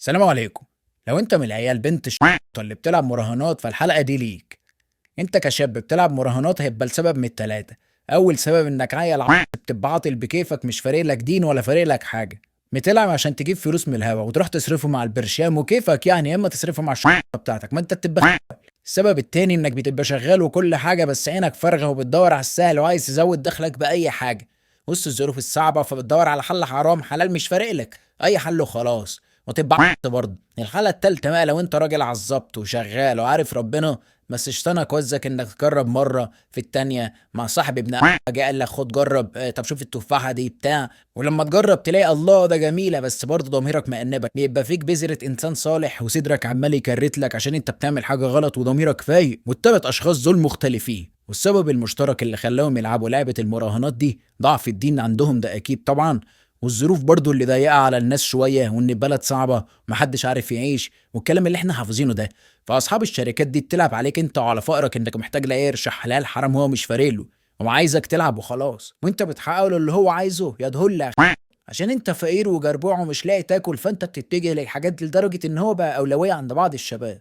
السلام عليكم. لو انت من العيال بنت اللي بتلعب مراهنات فالحلقة دي ليك. انت كشاب بتلعب مراهنات هيبقى لسبب من التلاتة. اول سبب انك عيل بتبقى عاطل بكيفك، مش فارق لك دين ولا فارق لك حاجة، بتلعب عشان تجيب فلوس من الهوا وتروح تصرفه مع البرشام وكيفك، يعني يا اما تصرفه مع بتاعتك ما انت بتبقى. السبب التاني انك بتبقى شغال وكل حاجة بس عينك فارغة وبتدور على السهل وعايز تزود دخلك بأي حاجة وسط الظروف الصعبة، فبتدور على حل حرام حلال مش فارق لك أي حل وخلاص وتبقى برضه. الحالة التالتة بقى لو انت راجل عالظبط وشغال وعارف ربنا، بس اشتنك وزك انك تجرب مرة في التانية مع صاحب ابن جه قال لك خد جرب، طب شوف التفاحة دي بتاع، ولما تجرب تلاقي الله ده جميلة بس برضه ضميرك مأنبك، بيبقى فيك بذرة انسان صالح وصدرك عمال يكرت لك عشان انت بتعمل حاجة غلط وضميرك فايق، والتلات اشخاص دول مختلفين. والسبب المشترك اللي خلاهم يلعبوا لعبة المراهنات دي ضعف الدين عندهم ده اكيد طبعا، والظروف برضو اللي ضيقة على الناس شوية، وان البلد صعبة ومحدش عارف يعيش والكلام اللي احنا حافظينه ده. فاصحاب الشركات دي بتلعب عليك انت وعلى فقرك انك محتاج لا قرش حلال حرام هو مش فارقله، هو عايزك تلعب وخلاص، وانت بتحقق له اللي هو عايزه يدهلك عشان انت فقير وجربوع ومش لاقي تاكل، فانت بتتجه للحاجات دي لدرجة ان هو بقى اولوية عند بعض الشباب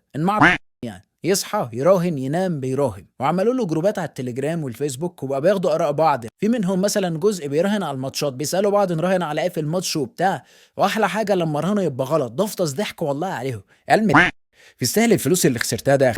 يعني يصحى يراهن ينام بيراهن، وعملوا له جروبات على التليجرام والفيسبوك وبقى بياخدوا اراء بعض، في منهم مثلا جزء بيراهن على الماتشات، بيسالوا بعض نراهن على ايه في الماتش وبتاع، واحلى حاجه لما رهنوا يبقى غلط ضفطس ضحك والله عليهم علم في السهل الفلوس اللي خسرتها ده.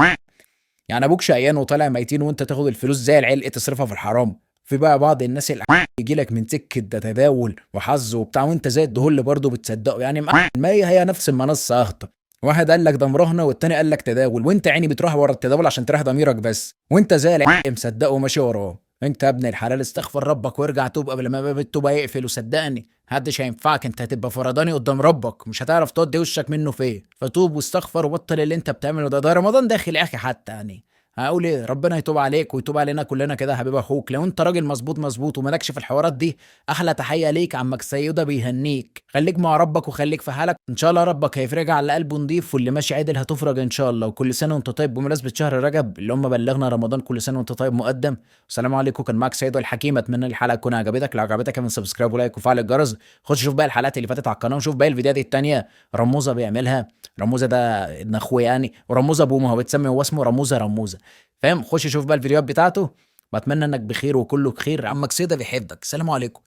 يعني ابوك شقيان وطالع ميتين وانت تاخد الفلوس زي العلق تصرفها في الحرام. في بقى بعض الناس اللي يجي لك من سكه ده تداول وحظ وبتاع وانت زي الدهول برضه بتصدقه، يعني ما هي نفس المنصه اخطر. واحد قال لك ده مراهنه والتاني قال لك تداول، وانت عيني بتروح ورا التداول عشان تريح ضميرك بس، وانت زي العلق مصدقه وماشي وراه. انت يا ابن الحلال استغفر ربك وارجع توب قبل ما باب التوبه يقفل، وصدقني محدش هينفعك، انت هتبقى فرداني قدام ربك مش هتعرف تودي وشك منه فين، فتوب واستغفر وبطل اللي انت بتعمله ده رمضان داخل يا اخي حتى يعني. هقول ايه، ربنا يتوب عليك ويتوب علينا كلنا كده يا حبيب اخوك، لو انت راجل مظبوط ومالكش في الحوارات دي احلى تحيه ليك، عمك سيده بيهنيك، خليك مع ربك وخليك في حالك ان شاء الله ربك هيفرج على قلبه نضيف، واللي ماشي عدل هتفرج ان شاء الله. وكل سنه وانت طيب بمناسبه شهر رجب اللي هم بلغنا رمضان، كل سنه وانت طيب مقدم. السلام عليكم، كان معاك سيد الحكيم، اتمنى الحلقه تكون عجبتك، لو عجبتك اعمل سبسكرايب ولايك وفعل الجرس. خش شوف باقي الحلقات اللي فاتت على القناه وشوف باقي الفيديوهات التانيه رموزه بيعملها. رموزه ده ابن اخويا يعني، ورموزه ابوه ما هو بيتسمي هو اسمه رموزه فاهم. خش شوف بقى الفيديوهات بتاعته، بتمنى انك بخير وكله بخير، عمك سيدة بيحبك، السلام عليكم.